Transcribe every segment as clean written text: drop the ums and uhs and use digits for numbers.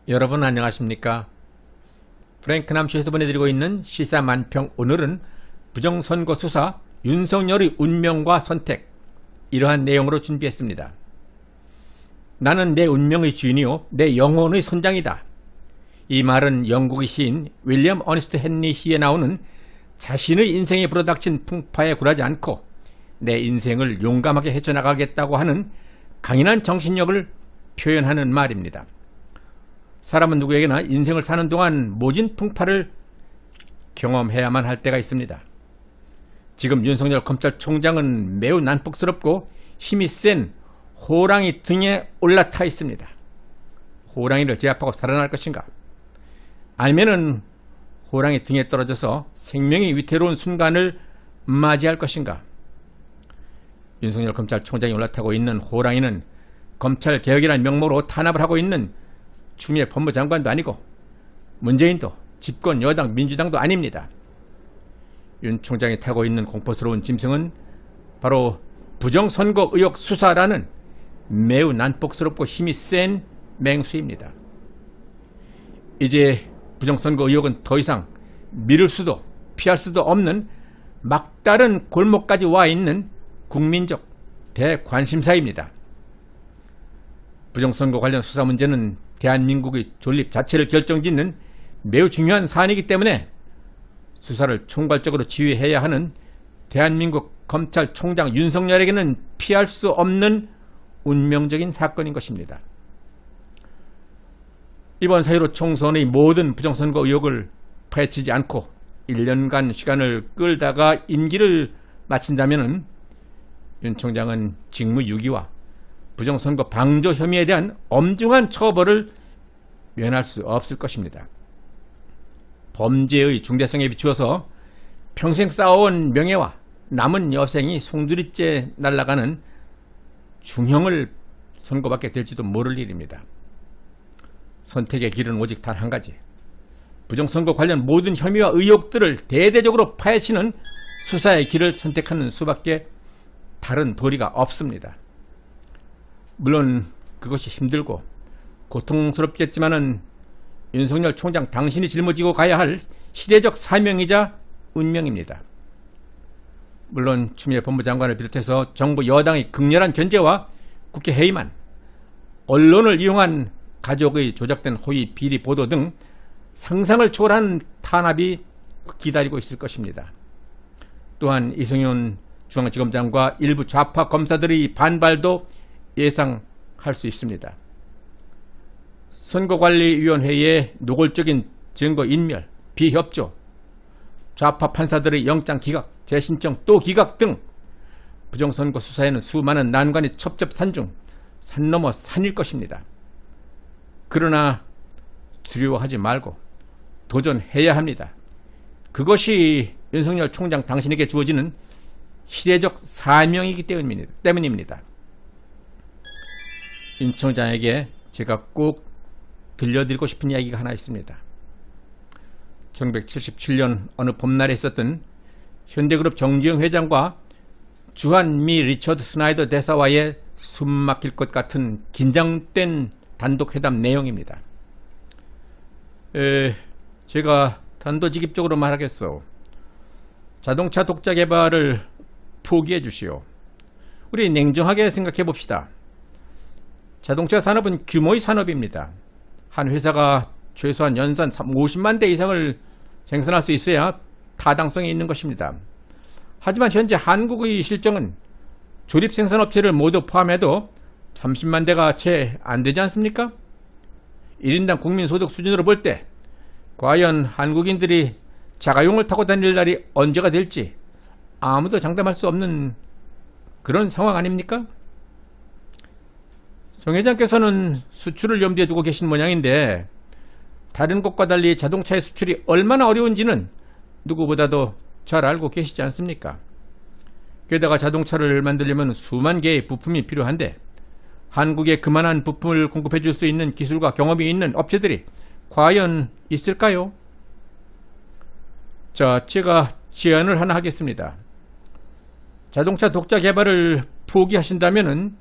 여러분 안녕하십니까? 프랭크 남쇼에서 보내드리고 있는 시사만평. 오늘은 부정선거 수사 윤석열의 운명과 선택, 이러한 내용으로 준비했습니다. 나는 내 운명의 주인이요 내 영혼의 선장이다. 이 말은 영국의 시인 윌리엄 어니스트 헨리 시에 나오는 자신의 인생에 불어닥친 풍파에 굴하지 않고 내 인생을 용감하게 헤쳐나가겠다고 하는 강인한 정신력을 표현하는 말입니다. 사람은 누구에게나 인생을 사는 동안 모진 풍파를 경험해야만 할 때가 있습니다. 지금 윤석열 검찰총장은 매우 난폭스럽고 힘이 센 호랑이 등에 올라타 있습니다. 호랑이를 제압하고 살아날 것인가? 아니면은 호랑이 등에 떨어져서 생명이 위태로운 순간을 맞이할 것인가? 윤석열 검찰총장이 올라타고 있는 호랑이는 검찰개혁이라는 명목으로 탄압을 하고 있는 추미애 법무장관도 아니고 문재인도 집권 여당 민주당도 아닙니다. 윤 총장이 타고 있는 공포스러운 짐승은 바로 부정선거 의혹 수사라는 매우 난폭스럽고 힘이 센 맹수입니다. 이제 부정선거 의혹은 더 이상 미룰 수도 피할 수도 없는 막다른 골목까지 와 있는 국민적 대관심사입니다. 부정선거 관련 수사 문제는 대한민국의 존립 자체를 결정짓는 매우 중요한 사안이기 때문에 수사를 총괄적으로 지휘해야 하는 대한민국 검찰총장 윤석열에게는 피할 수 없는 운명적인 사건인 것입니다. 이번 4.15 총선의 모든 부정선거 의혹을 파헤치지 않고 1년간 시간을 끌다가 임기를 마친다면 윤 총장은 직무유기와 부정선거 방조 혐의에 대한 엄중한 처벌을 면할 수 없을 것입니다. 범죄의 중대성에 비추어서 평생 쌓아온 명예와 남은 여생이 송두리째 날아가는 중형을 선고받게 될지도 모를 일입니다. 선택의 길은 오직 단 한 가지. 부정선거 관련 모든 혐의와 의혹들을 대대적으로 파헤치는 수사의 길을 선택하는 수밖에 다른 도리가 없습니다. 물론 그것이 힘들고 고통스럽겠지만은 윤석열 총장 당신이 짊어지고 가야 할 시대적 사명이자 운명입니다. 물론 추미애 법무장관을 비롯해서 정부 여당의 극렬한 견제와 국회 해임안, 언론을 이용한 가족의 조작된 허위 비리 보도 등 상상을 초월한 탄압이 기다리고 있을 것입니다. 또한 이승윤 중앙지검장과 일부 좌파 검사들의 반발도 예상할 수 있습니다. 선거관리위원회의 노골적인 증거인멸, 비협조, 좌파 판사들의 영장 기각, 재신청 또 기각 등 부정선거 수사에는 수많은 난관이 첩첩산중, 산 넘어 산일 것입니다. 그러나 두려워하지 말고 도전해야 합니다. 그것이 윤석열 총장 당신에게 주어지는 시대적 사명이기 때문입니다. 윤 총장에게 제가 꼭 들려드리고 싶은 이야기가 하나 있습니다. 1977년 어느 봄날에 있었던 현대그룹 정지영 회장과 주한미 리처드 스나이더 대사와의 숨막힐 것 같은 긴장된 단독회담 내용입니다. 제가 단도직입적으로 말하겠소. 자동차 독자 개발을 포기해 주시오. 우리 냉정하게 생각해 봅시다. 자동차 산업은 규모의 산업입니다. 한 회사가 최소한 연산 50만 대 이상을 생산할 수 있어야 타당성이 있는 것입니다. 하지만 현재 한국의 실정은 조립 생산업체를 모두 포함해도 30만 대가 채 안 되지 않습니까? 1인당 국민소득 수준으로 볼 때 과연 한국인들이 자가용을 타고 다닐 날이 언제가 될지 아무도 장담할 수 없는 그런 상황 아닙니까? 정 회장께서는 수출을 염두에 두고 계신 모양인데 다른 곳과 달리 자동차의 수출이 얼마나 어려운지는 누구보다도 잘 알고 계시지 않습니까? 게다가 자동차를 만들려면 수만 개의 부품이 필요한데 한국에 그만한 부품을 공급해 줄 수 있는 기술과 경험이 있는 업체들이 과연 있을까요? 자, 제가 제안을 하나 하겠습니다. 자동차 독자 개발을 포기하신다면은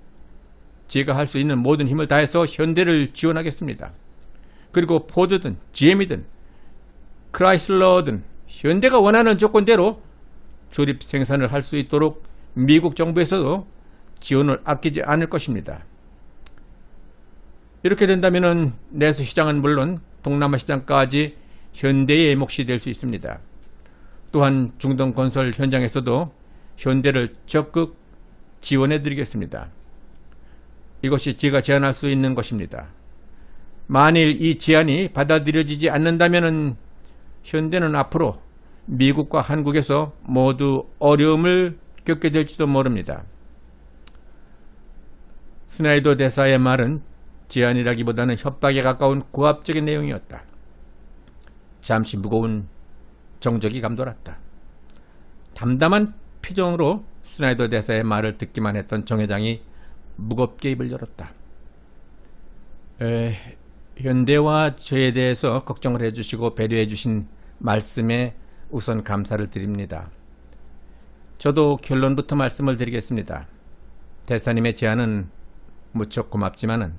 제가 할 수 있는 모든 힘을 다해서 현대를 지원하겠습니다. 그리고 포드든 GM이든 크라이슬러든 현대가 원하는 조건대로 조립 생산을 할 수 있도록 미국 정부에서도 지원을 아끼지 않을 것입니다. 이렇게 된다면 내수 시장은 물론 동남아 시장까지 현대의 몫이 될 수 있습니다. 또한 중동 건설 현장에서도 현대를 적극 지원해 드리겠습니다. 이것이 제가 제안할 수 있는 것입니다. 만일 이 제안이 받아들여지지 않는다면 현대는 앞으로 미국과 한국에서 모두 어려움을 겪게 될지도 모릅니다. 스나이더 대사의 말은 제안이라기보다는 협박에 가까운 고압적인 내용이었다. 잠시 무거운 정적이 감돌았다. 담담한 표정으로 스나이더 대사의 말을 듣기만 했던 정 회장이 무겁게 입을 열었다. 현대와 저에 대해서 걱정을 해주시고 배려해 주신 말씀에 우선 감사를 드립니다. 저도 결론부터 말씀을 드리겠습니다. 대사님의 제안은 무척 고맙지만은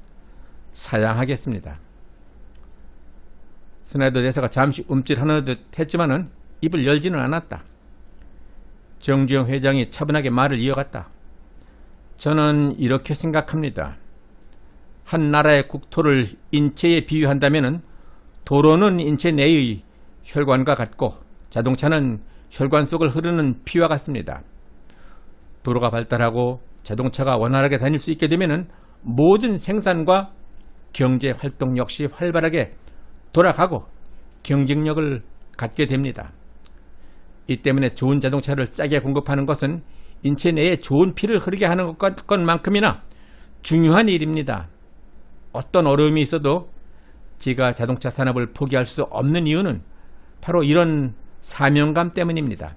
사양하겠습니다. 스나이더 대사가 잠시 움찔하는 듯 했지만은 입을 열지는 않았다. 정주영 회장이 차분하게 말을 이어갔다. 저는 이렇게 생각합니다. 한 나라의 국토를 인체에 비유한다면 도로는 인체 내의 혈관과 같고 자동차는 혈관 속을 흐르는 피와 같습니다. 도로가 발달하고 자동차가 원활하게 다닐 수 있게 되면 모든 생산과 경제 활동 역시 활발하게 돌아가고 경쟁력을 갖게 됩니다. 이 때문에 좋은 자동차를 싸게 공급하는 것은 인체 내에 좋은 피를 흐르게 하는 것만큼이나 중요한 일입니다. 어떤 어려움이 있어도 제가 자동차 산업을 포기할 수 없는 이유는 바로 이런 사명감 때문입니다.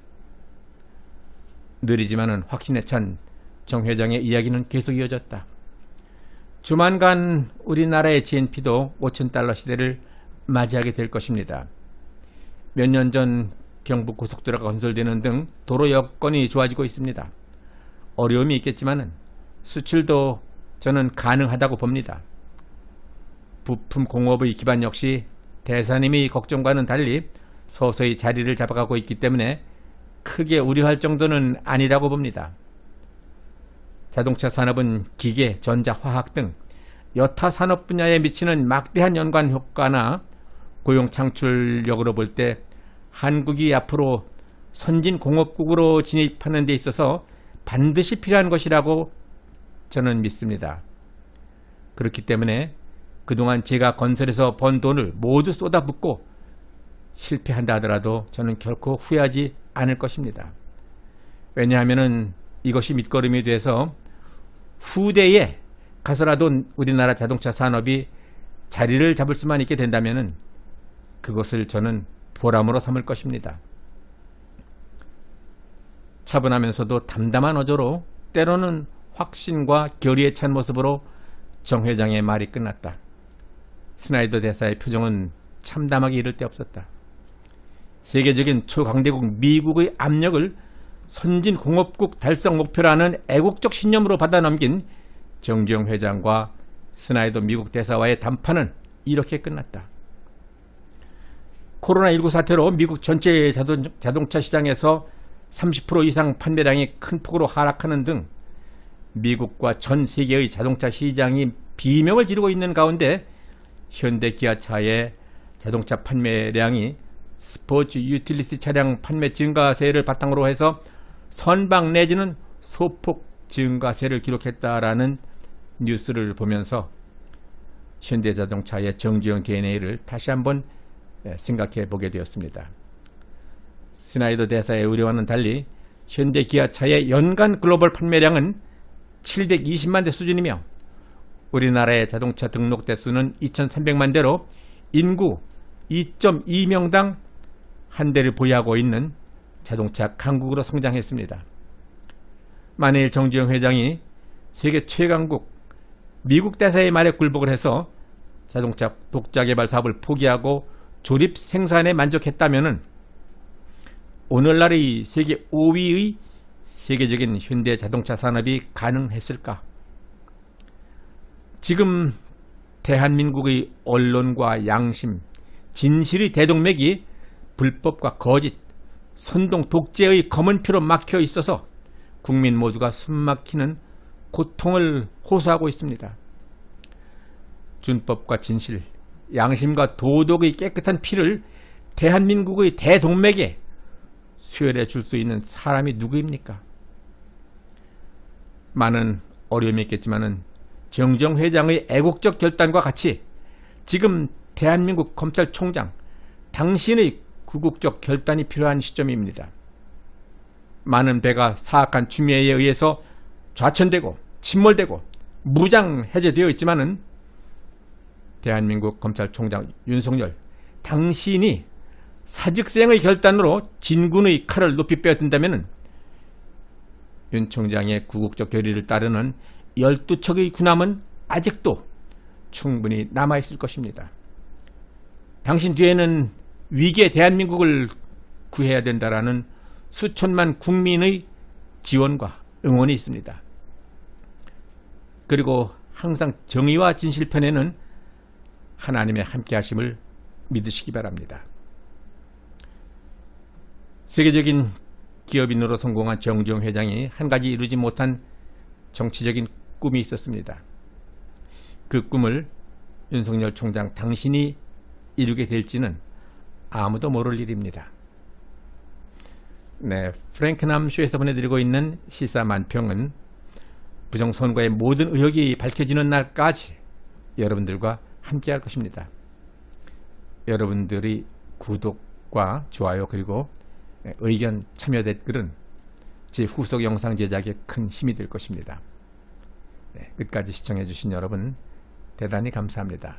느리지만은 확신에 찬 정 회장의 이야기는 계속 이어졌다. 조만간 우리나라의 GNP도 5,000달러 시대를 맞이하게 될 것입니다. 몇 년 전 경부 고속도로가 건설되는 등 도로 여건이 좋아지고 있습니다. 어려움이 있겠지만 수출도 저는 가능하다고 봅니다. 부품 공업의 기반 역시 대사님의 걱정과는 달리 서서히 자리를 잡아가고 있기 때문에 크게 우려할 정도는 아니라고 봅니다. 자동차 산업은 기계, 전자, 화학 등 여타 산업 분야에 미치는 막대한 연관 효과나 고용 창출력으로 볼 때 한국이 앞으로 선진 공업국으로 진입하는 데 있어서 반드시 필요한 것이라고 저는 믿습니다. 그렇기 때문에 그동안 제가 건설에서 번 돈을 모두 쏟아붓고 실패한다 하더라도 저는 결코 후회하지 않을 것입니다. 왜냐하면 이것이 밑거름이 돼서 후대에 가서라도 우리나라 자동차 산업이 자리를 잡을 수만 있게 된다면 그것을 저는 보람으로 삼을 것입니다. 차분하면서도 담담한 어조로 때로는 확신과 결의에 찬 모습으로 정 회장의 말이 끝났다. 스나이더 대사의 표정은 참담하기 이를 데 없었다. 세계적인 초강대국 미국의 압력을 선진공업국 달성 목표라는 애국적 신념으로 받아넘긴 정주영 회장과 스나이더 미국 대사와의 담판은 이렇게 끝났다. 코로나19 사태로 미국 전체 자동차 시장에서 30% 이상 판매량이 큰 폭으로 하락하는 등 미국과 전 세계의 자동차 시장이 비명을 지르고 있는 가운데 현대 기아차의 자동차 판매량이 스포츠 유틸리티 차량 판매 증가세를 바탕으로 해서 선박 내지는 소폭 증가세를 기록했다라는 뉴스를 보면서 현대자동차의 정주영 DNA를 다시 한번 생각해 보게 되었습니다. 스나이더 대사의 우려와는 달리 현대 기아차의 연간 글로벌 판매량은 720만 대 수준이며 우리나라의 자동차 등록 대수는 2,300만 대로 인구 2.2명당 한 대를 보유하고 있는 자동차 강국으로 성장했습니다. 만일 정주영 회장이 세계 최강국 미국 대사의 말에 굴복을 해서 자동차 독자 개발 사업을 포기하고 조립 생산에 만족했다면 오늘날의 세계 5위의 세계적인 현대 자동차 산업이 가능했을까? 지금 대한민국의 언론과 양심, 진실의 대동맥이 불법과 거짓, 선동 독재의 검은 피로 막혀 있어서 국민 모두가 숨막히는 고통을 호소하고 있습니다. 준법과 진실, 양심과 도덕의 깨끗한 피를 대한민국의 대동맥에 수혈해 줄 수 있는 사람이 누구입니까? 많은 어려움이 있겠지만은 정정 회장의 애국적 결단과 같이 지금 대한민국 검찰총장 당신의 구국적 결단이 필요한 시점입니다. 많은 배가 사악한 추미애에 의해서 좌천되고 침몰되고 무장 해제되어 있지만은 대한민국 검찰총장 윤석열, 당신이 사직생의 결단으로 진군의 칼을 높이 빼앗는다면 윤 총장의 구국적 결의를 따르는 12척의 군함은 아직도 충분히 남아있을 것입니다. 당신 뒤에는 위기의 대한민국을 구해야 된다라는 수천만 국민의 지원과 응원이 있습니다. 그리고 항상 정의와 진실편에는 하나님의 함께하심을 믿으시기 바랍니다. 세계적인 기업인으로 성공한 정주영 회장이 한 가지 이루지 못한 정치적인 꿈이 있었습니다. 그 꿈을 윤석열 총장 당신이 이루게 될지는 아무도 모를 일입니다. 네, 프랭크남 쇼에서 보내드리고 있는 시사만평은 부정선거의 모든 의혹이 밝혀지는 날까지 여러분들과 함께할 것입니다. 여러분들의 구독과 좋아요 그리고 의견 참여 댓글은 제 후속 영상 제작에 큰 힘이 될 것입니다. 네, 끝까지 시청해 주신 여러분 대단히 감사합니다.